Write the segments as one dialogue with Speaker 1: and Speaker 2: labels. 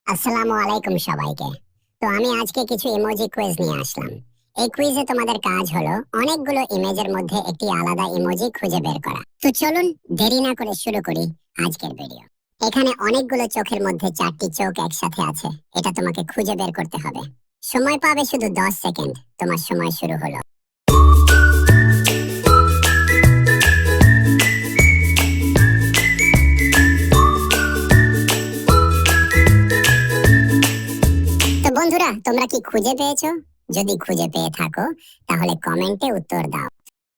Speaker 1: আসসালামু আলাইকুম সবাইকে। তো আমি আজকে কিছু ইমোজি কুইজ নিয়ে আসলাম। এই কুইজে তোমাদের কাজ হলো অনেকগুলো ইমেজের মধ্যে একটি আলাদা ইমোজি খুঁজে বের করা। তো চলুন দেরি না করে শুরু করি আজকের ভিডিও। এখানে অনেকগুলো চোখের মধ্যে 4টি চোখ একসাথে আছে। এটা তোমাকে খুঁজে বের করতে হবে। সময় পাবে শুধু 10 সেকেন্ড। তোমার সময় শুরু হলো। তো বন্ধুরা, তোমরা কি খুঁজে পেয়েছো? যদি খুঁজে পেয়ে থাকো তাহলে কমেন্টে উত্তর দাও।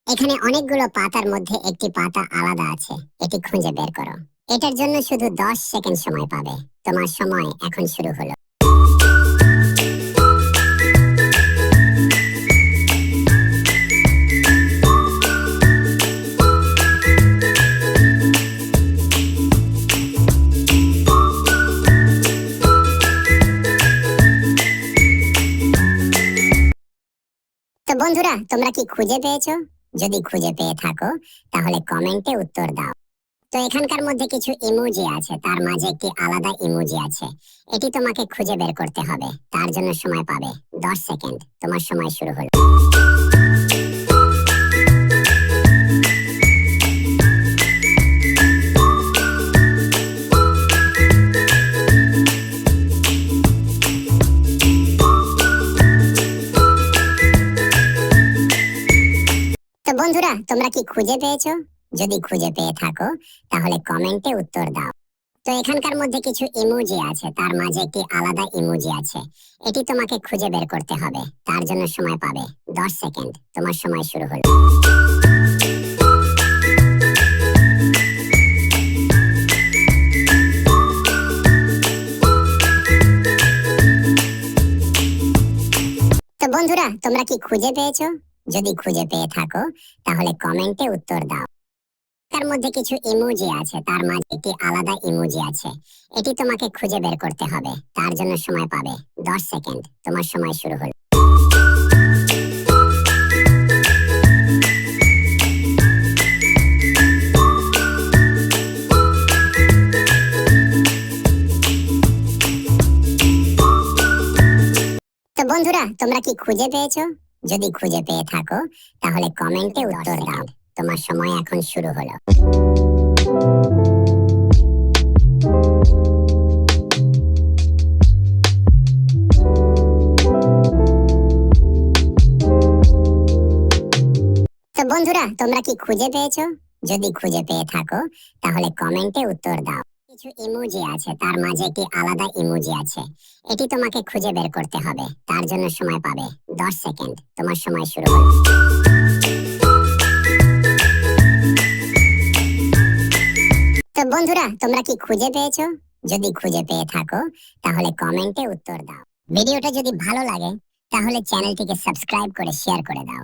Speaker 1: এখানে অনেকগুলো পাতার মধ্যে একটি পাতা আলাদা আছে। এটি খুঁজে বের করো। এটার জন্য শুধু 10 সেকেন্ড সময় পাবে। তোমার সময় এখন শুরু হলো। তো বন্ধুরা, তোমরা কি খুঁজে পেয়েছো? যদি খুঁজে পেয়ে থাকো তাহলে কমেন্টে উত্তর দাও। তো এখানকার মধ্যে কিছু ইমোজি আছে, তার মাঝে একটি আলাদা ইমোজি আছে। এটি তোমাকে খুঁজে বের করতে হবে। তার জন্য সময় পাবে 10 সেকেন্ড। তোমার সময় শুরু হলো। তো বন্ধুরা, তোমরা কি খুঁজে পেয়েছো? যদি খুঁজে পেয়ে থাকো তাহলে কমেন্টে উত্তর দাও। তো এখানকার মধ্যে কিছু ইমোজি আছে, তার মাঝে একটি আলাদা ইমোজি আছে। এটি তোমাকে খুঁজে বের করতে হবে। তার জন্য সময় পাবে 10 সেকেন্ড। তোমার সময় শুরু হলো। তো বন্ধুরা, তোমরা কি খুঁজে পেয়েছো? যদি খুঁজে পেয়ে থাকো তাহলে কমেন্টে উত্তর দাও। তার মধ্যে কিছু ইমোজি আছে, তার মাঝে একটি আলাদা ইমোজি আছে। এটি তোমাকে খুঁজে বের করতে হবে। তার জন্য সময় পাবে 10 সেকেন্ড। তোমার সময় শুরু হলো। তো বন্ধুরা, তোমরা কি খুঁজে পেয়েছো? যদি খুঁজে পেয়ে থাকো তাহলে কমেন্টে উত্তর দাও। তোমার সময় এখন শুরু হলো। তো বন্ধুরা, তোমরা কি খুঁজে পেয়েছো? যদি খুঁজে পেয়ে থাকো তাহলে কমেন্টে উত্তর দাও। কিছু ইমোজি আছে, তার মাঝে একটি আলাদা ইমোজি আছে। এটি তোমাকে খুঁজে বের করতে হবে। তার জন্য সময় পাবে 10 সেকেন্ড। তোমার সময় শুরু হলো। তো বন্ধুরা, তোমরা কি খুঁজে পেয়েছো? যদি খুঁজে পেয়ে থাকো তাহলে কমেন্টে উত্তর দাও। ভিডিওটা যদি ভালো লাগে তাহলে চ্যানেলটিকে সাবস্ক্রাইব করে শেয়ার করে দাও।